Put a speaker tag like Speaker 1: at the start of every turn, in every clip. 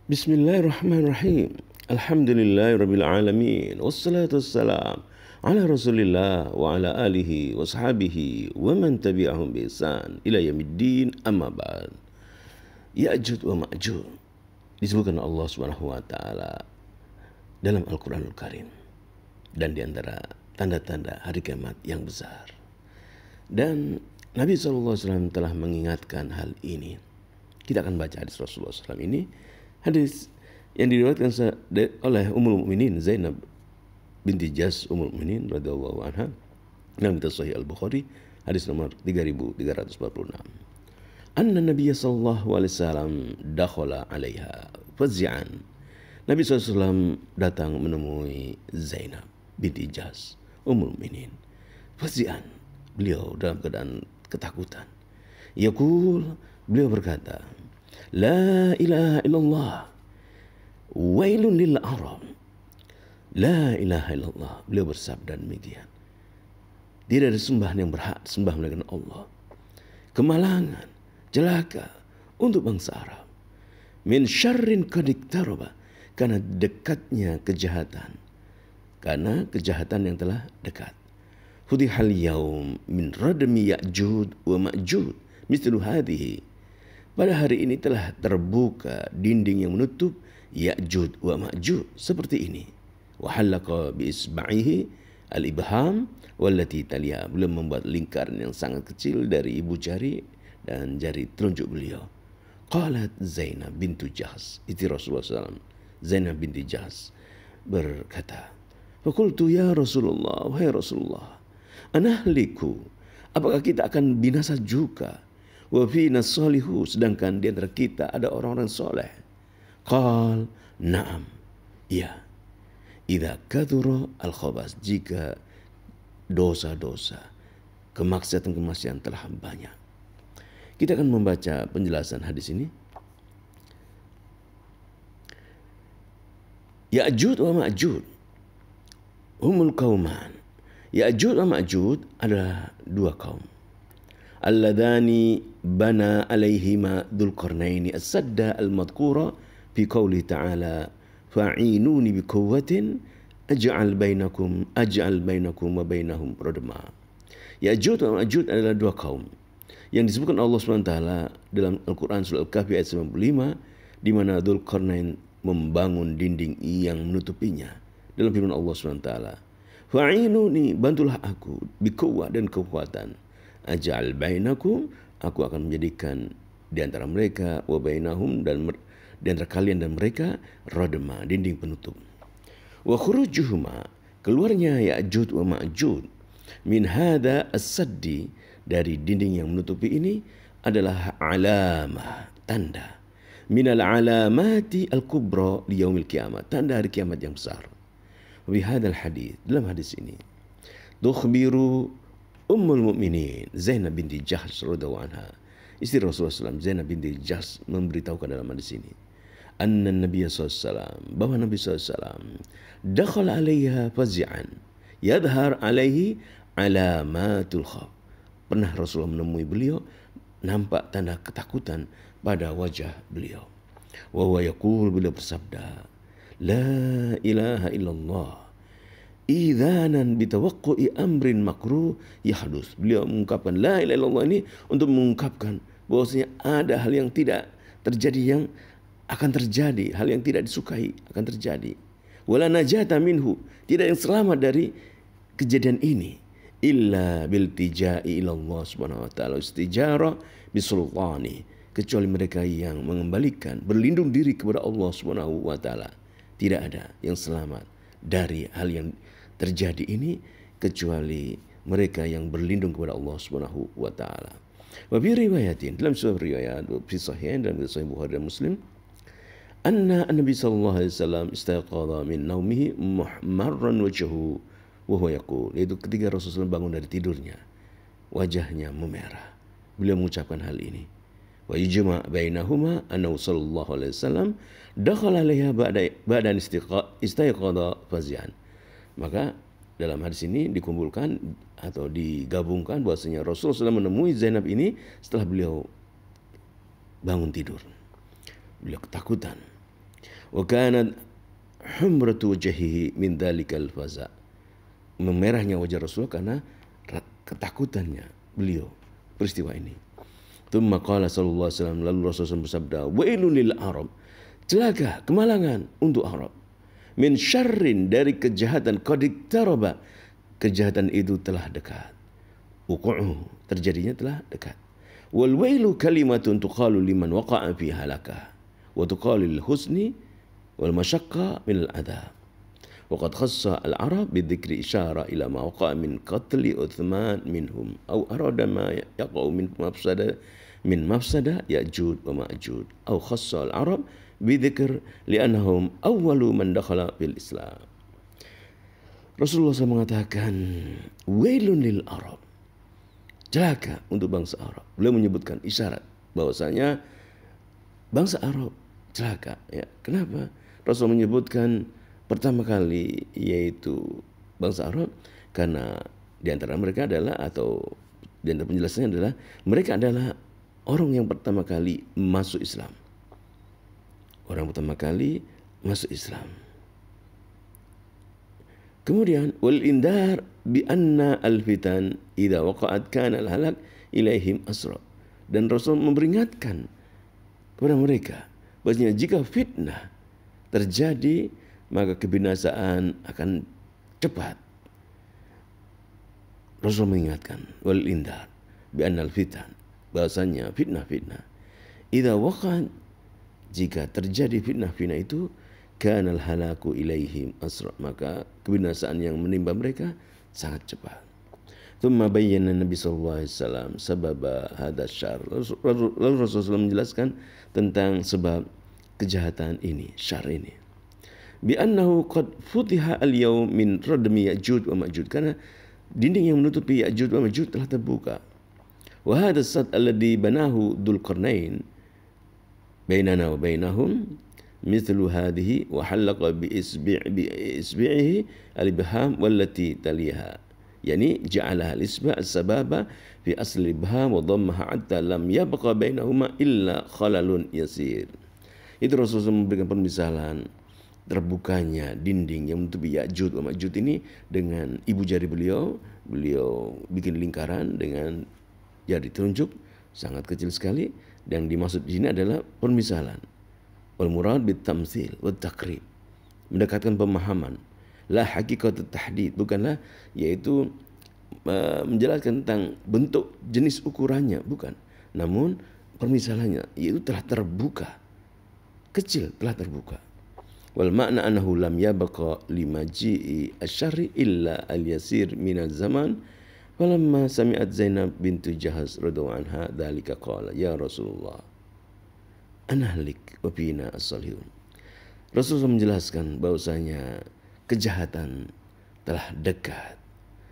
Speaker 1: Bismillahirrahmanirrahim. Alhamdulillahirabbil alamin. Wassalatu wassalam ala Rasulillah wa ala alihi wa sahbihi wa man tabi'ahum bi ihsan ila yaumiddin, amma ba'd. Ya'juj wa Ma'juj disebutkan Allah Subhanahu wa taala dalam Al-Qur'anul Karim, dan di antara tanda-tanda hari kiamat yang besar. Dan Nabi SAW telah mengingatkan hal ini. Kita akan baca hadis Rasulullah SAW ini, hadis yang diriwayatkan oleh Ummul Mukminin Zainab binti Jahsh Ummul Mukminin radhiyallahu anha dalam kitab Sahih Al-Bukhari, hadis nomor 3346. Anna Nabiy sallallahu alaihi wasallam dakhala 'alaiha fazi'an. Nabi SAW datang menemui Zainab binti Jahsh Ummul Mukminin. Fazi'an, beliau dalam keadaan ketakutan. Yaqul, beliau berkata, La ilaha illallah, wailun lil Arab. La ilaha illallah. Beliau bersabda demikian. Tidak ada sembahan yang berhak sembah melainkan Allah. Kemalangan, celaka untuk bangsa Arab. Min syarrin qad iqtaraba, karena dekatnya kejahatan. Karena kejahatan yang telah dekat. Futihal yaum min radmi Ya'juj wa Ma'juj mithlu hadhihi. Pada hari ini telah terbuka dinding yang menutup Ya'juj wa Ma'juj seperti ini. Wa halaqa bi isba'ihi al-ibham wallati taliha. Beliau membuat lingkaran yang sangat kecil dari ibu jari dan jari telunjuk beliau. Qalat Zainab bintu Jahsh, itu Rasulullah SAW. Zainab binti Jahsh berkata, Fakultu ya Rasulullah, wahai Rasulullah, anahliku, apakah kita akan binasa juga? Wa fina salihu, sedangkan di antara kita ada orang-orang soleh. Qal, na'am, iya. Idza kathura al-khabas, jika dosa-dosa, kemaksiatan-kemaksiatan telah banyak. Kita akan membaca penjelasan hadis ini. Ya'juj wa Ma'juj humul qauman. Ya'juj wa Ma'juj adalah dua kaum. Alladhani bana alaihima Dzulqarnaini as-sadda al-madhkura fi qouli ta'ala fa'inuni bi quwwatin aj'al bainakum wa bainahum radma. Ya'juj wa Ma'juj adalah dua kaum yang disebutkan Allah SWT dalam Al-Quran surah Al-Kahfi ayat 95, di mana Dzulqarnain membangun dinding yang menutupinya. Dalam firman Allah SWT, fa'inuni, bantulah aku, bi quwwah, dan kekuatan. Aj'al bainakum, aku akan menjadikan di antara mereka, wa bainahum, dan di antara kalian dan mereka, radma, dinding penutup. Wa khurujuhuma, keluarnya Ya'juj wa Ma'juj min hadha as-saddi, dari dinding yang menutupi ini adalah alamah, tanda. Minal alamati al-kubra li yaumil qiyamah, tanda hari kiamat yang besar. Wa hadzal hadis, dalam hadis ini, tukhbiru Ummul Mukminin Zainab binti Jahsh radhiyallahu anha, istri Rasulullah SAW, Zainab binti Jahsh, memberitahukan dalam hadis ini, anna Nabiy SAW, bahwa Nabi SAW dakhala alaiha fazi'an yadhhar alaihi alamatul khawf. Pernah Rasulullah menemui beliau, nampak tanda ketakutan pada wajah beliau. Wa huwa yaqul, beliau bersabda, La ilaha illallah, idzanan bitawaqqu'i amrin makruh yahdus. Beliau mengungkapkan la ilaha illallah ini untuk mengungkapkan bahwasanya ada hal yang tidak terjadi yang akan terjadi, hal yang tidak disukai akan terjadi. Wala najata minhu, tidak yang selamat dari kejadian ini, illa biltija'i ilallah subhanahu wa ta'ala istijara bisultani, kecuali mereka yang mengembalikan, berlindung diri kepada Allah subhanahu wa ta'ala. Tidak ada yang selamat dari hal yang terjadi ini kecuali mereka yang berlindung kepada Allah Subhanahu wa taala. Wa bi riwayatin, dalam sebuah riwayat fi sahihain, dalam Sahih Bukhari dan Muslim, anna Nabi sallallahu alaihi wasallam istayqadha min naumihi muhmarran wajhuhu wa huwa yaqul, yaitu ketika Rasulullah bangun dari tidurnya, wajahnya memerah. Beliau mengucapkan hal ini. Wa yujma' bainahuma annahu sallallahu alaihi wasallam dakhala alaiha ba'da istayqadha fazi'an. Maka dalam hadis ini dikumpulkan atau digabungkan bahwasanya Rasulullah SAW menemui Zainab ini setelah beliau bangun tidur. Beliau ketakutan. Wa kanat humratu wajhihi min dzalikal faza. Memerahnya wajah Rasulullah karena ketakutannya beliau peristiwa ini. Tsumma qala sallallahu alaihi wasallam, lalu Rasulullah bersabda, wailul lil Arab, celaka, kemalangan untuk Arab, min syarrin, dari kejahatan, qad iktaraba, kejahatan itu telah dekat, wuqu'uhu, terjadinya telah dekat. Wal wailu kalimatun tuqalu liman waqa'a fi halakah wa tuqalu lil husni wal masyaqqa min al adab. وقد خص العرب بذكر إشارة إلى ما وقع من قتل عثمان منهم أو أراد ما يقع من مفسدة يأجوج ومأجوج أو خص العرب بذكر لأنهم أول من دخل في الإسلام. Rasulullah SAW mengatakan wailun lil Arab, celaka untuk bangsa Arab. Beliau menyebutkan isyarat bahwasanya bangsa Arab celaka. Ya, kenapa? Rasul menyebutkan pertama kali yaitu bangsa Arab karena di antara mereka adalah, atau di antara penjelasannya adalah, mereka adalah orang yang pertama kali masuk Islam. Orang pertama kali masuk Islam. Kemudian wal indar bi anna al fitan idza waqa'at kana al halak ilaihim asra. Dan Rasul memperingatkan kepada mereka bahwasanya jika fitnah terjadi maka kebinasaan akan cepat. Rasul mengingatkan wal indar bi annal fitan, bahasanya fitnah-fitnah idza waqa'at, jika terjadi fitnah-fitnah itu, kanal halaku ilaihim asra, maka kebinasaan yang menimpa mereka sangat cepat. Thumma bayyana Nabi sallallahu alaihi wasallam sabab hadha syarr. Lalu Rasulullah menjelaskan tentang sebab kejahatan ini, syarr ini. Bi annahu qad futiha al-yawm min radmi Ya'juj wa Ma'juj, karena dinding yang menutupi Ya'juj wa Ma'juj telah terbuka. Wa hadha as-sad alladhi banahu Dzulqarnain bainana wa bainahum mithlu hadhihi wa halaqa bi isbi'ihi al-ibham wallati taliha, yani ja'alaha al-isba' as-sababa fi asli al-ibham wa dhammaha hatta lam yabqa bainahuma illa khalalun yasir. Itu Rasulullah memberikan permisalan terbukanya dinding yang menutupi Ya'juj wa Ma'juj ini dengan ibu jari beliau. Beliau bikin lingkaran dengan jari telunjuk, sangat kecil sekali, dan dimaksud di sini adalah permisalan. Wal murad bit tamtsil wat taqrib, mendekatkan pemahaman. La haqiqat tahdid, bukanlah yaitu menjelaskan tentang bentuk jenis ukurannya, bukan. Namun permisalannya yaitu telah terbuka, kecil, telah terbuka. Wal makna annahu lam yabqa limaji'i asyarri illa al-yasir min az-zaman. Falamma sami'at Zainab bintu Jahaz radhiyallahu anha dzalika qala ya Rasulullah anahlik wa fina as-salihun. Rasulullah menjelaskan bahwasanya kejahatan telah dekat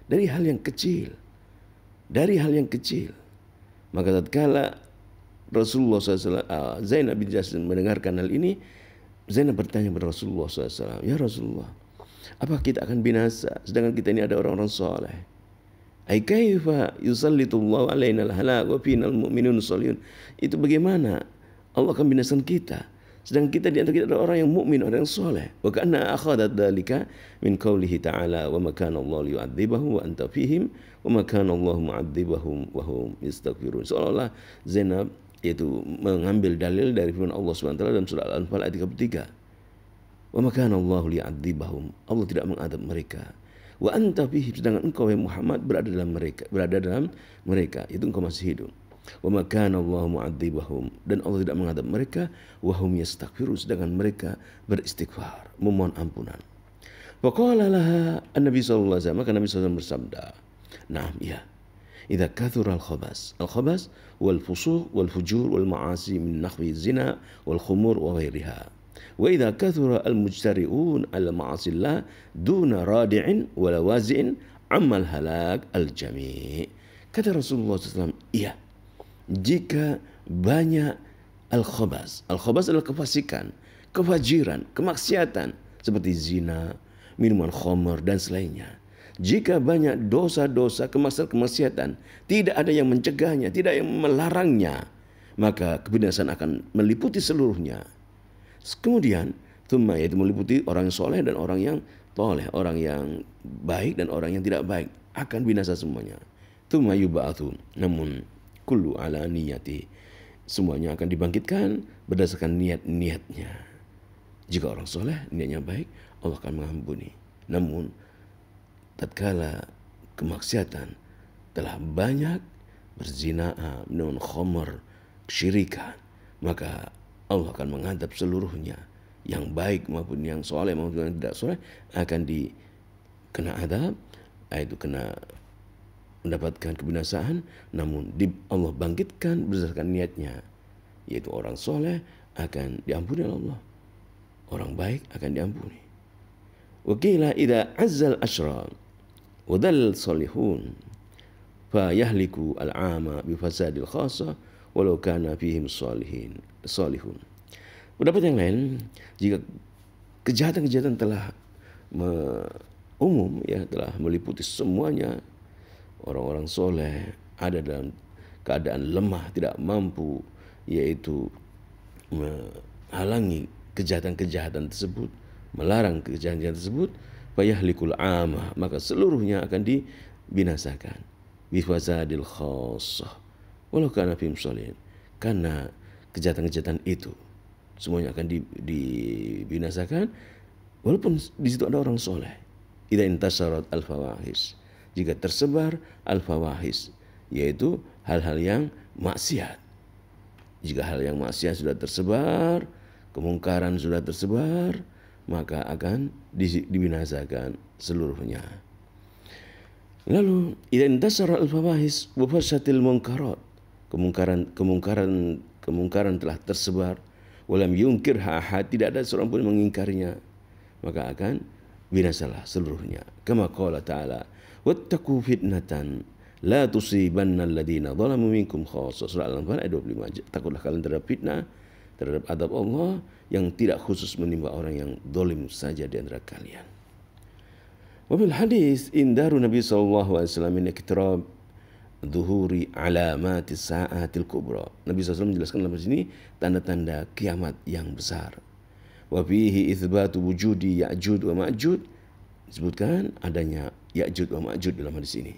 Speaker 1: dari hal yang kecil, dari hal yang kecil. Maka tatkala Rasulullah SAW, Zainab bintu Jahaz mendengarkan hal ini, Zainab bertanya kepada Rasulullah SAW, ya Rasulullah, apa kita akan binasa sedangkan kita ini ada orang-orang soleh? Ai kaifa yusallitullahu alaina al-halak wa fina al-mu'minun salihun. Itu bagaimana Allah akan binasakan kita sedangkan kita di antara kita ada orang yang mukmin, orang yang soleh. Wa kana akhadat dzalika min qaulihi ta'ala wa ma kana Allah liyu'adzibahum wa anta fihim wa ma kana Allah mu'adzibahum wa hum yastaghfirun. Seolah-olah Zainab yaitu mengambil dalil dari firman Allah SWT dalam surah Al-Anfal ayat 33. Wa ma kana Allahu li'adzibahum, Allah tidak mengadab mereka. Wa anta fihi, sedangkan engkau yang Muhammad berada dalam mereka, itu engkau masih hidup. Wa ma kana Allahu mu'adzibahum, dan Allah tidak mengadab mereka, wa hum yastaghfirun, sedangkan mereka beristighfar, memohon ampunan. Wa qala laha an-nabi sallallahu alaihi wasallam, maka Nabi sallallahu bersabda, "Na'am, ya. Idza kathura al-khabas wal fusuq wal fujur wal ma'asi min nahwi zina wal khumur wa ghairiha. Wa idza kathura al-mujtari'un ala ma'asillah duna radi'in wa lawazi'in ammal halak al-jami'." Kata Rasulullah SAW, iya, jika banyak al-khabas adalah kefasikan, kefajiran, kemaksiatan seperti zina, minuman khamr dan selainnya. Jika banyak dosa-dosa, kemaksiatan, tidak ada yang mencegahnya, tidak yang melarangnya, maka kebinasaan akan meliputi seluruhnya. Kemudian Tsumma yaitu meliputi orang yang soleh dan orang yang toleh, orang yang baik dan orang yang tidak baik, akan binasa semuanya. Tsumma yub'atsu, namun kullu ala niyati, semuanya akan dibangkitkan berdasarkan niat-niatnya. Jika orang soleh niatnya baik, Allah akan mengampuni. Namun tatkala kemaksiatan telah banyak, berzina, minum khamr, kesyirikan, maka Allah akan mengadab seluruhnya, yang baik maupun yang soleh maupun yang tidak soleh akan dikena adab, yaitu kena mendapatkan kebinasaan. Namun Allah bangkitkan berdasarkan niatnya, yaitu orang soleh akan diampuni oleh Allah, orang baik akan diampuni. Wakila idza azzal ashra wa dal salihun fa yahliku al-ama bi fasadil khassa walau kana fihim salihun. Pendapat yang lain, jika kejahatan-kejahatan telah umum, ya, telah meliputi semuanya, orang-orang soleh ada dalam keadaan lemah, tidak mampu, yaitu menghalangi kejahatan-kejahatan tersebut, melarang kejahatan tersebut, fayahlikul amah, maka seluruhnya akan dibinasakan. Bifasadil khassah walau kana fihim shalihin, karena kejahatan-kejahatan itu semuanya akan dibinasakan walaupun di situ ada orang soleh. Idza intasharat al-fawahis, jika tersebar al-fawahis, yaitu hal-hal yang maksiat. Jika hal yang maksiat sudah tersebar, kemungkaran sudah tersebar, maka akan dibinasakan seluruhnya. Lalu idza intasara al-fawahis wa fashatil munkarat, kemungkaran telah tersebar, walam yunkirha ahad, tidak ada seorang pun mengingkarinya, maka akan binasalah seluruhnya. Kama qala ta'ala, wattaqu fitnatan la tusibanna alladhina zalamu minkum khassah. Surah Al-Anfal ayat 25. Takutlah kalian terhadap fitnah, terhadap adab Allah yang tidak khusus menimpa orang yang zalim saja di antara kalian. Wa fil hadis indaru Nabi sallallahu alaihi wasallam min iktirab zuhuri alamatis sa'atil kubra. Nabi SAW menjelaskan dalam sini tanda-tanda kiamat yang besar. Wa fihi itsbatu wujudi Ya'jud wa Ma'jud, disebutkan adanya Ya'jud wa Ma'jud dalam hadis ini.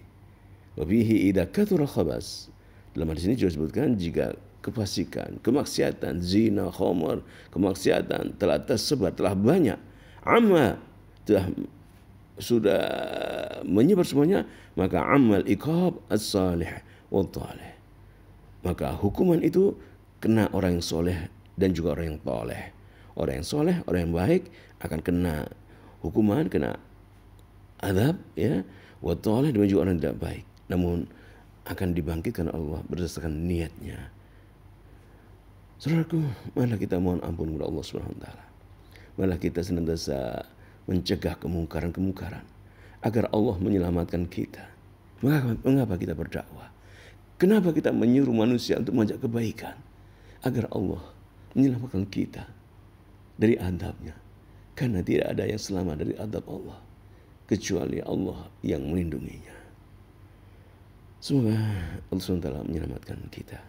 Speaker 1: Wa fihi idza kathura khabas, dalam hadis ini juga disebutkan jika kefasikan, kemaksiatan, zina, khamr, kemaksiatan telah tersebar, telah banyak, amma sudah menyebar semuanya, maka amal iqab as-salih wa talih, maka hukuman itu kena orang yang soleh dan juga orang yang toleh. Orang yang soleh, orang yang baik akan kena hukuman, kena azab, ya, wa talih, dan juga orang yang tidak baik, namun akan dibangkitkan Allah berdasarkan niatnya. Saudaraku, marilah kita mohon ampun kepada Allah Subhanahu wa taala. Marilah kita senantiasa mencegah kemungkaran-kemungkaran agar Allah menyelamatkan kita. Mengapa kita berdakwah? Kenapa kita menyuruh manusia untuk mengajak kebaikan? Agar Allah menyelamatkan kita dari adabnya. Karena tidak ada yang selamat dari adab Allah kecuali Allah yang melindunginya. Semoga Allah SWT menyelamatkan kita.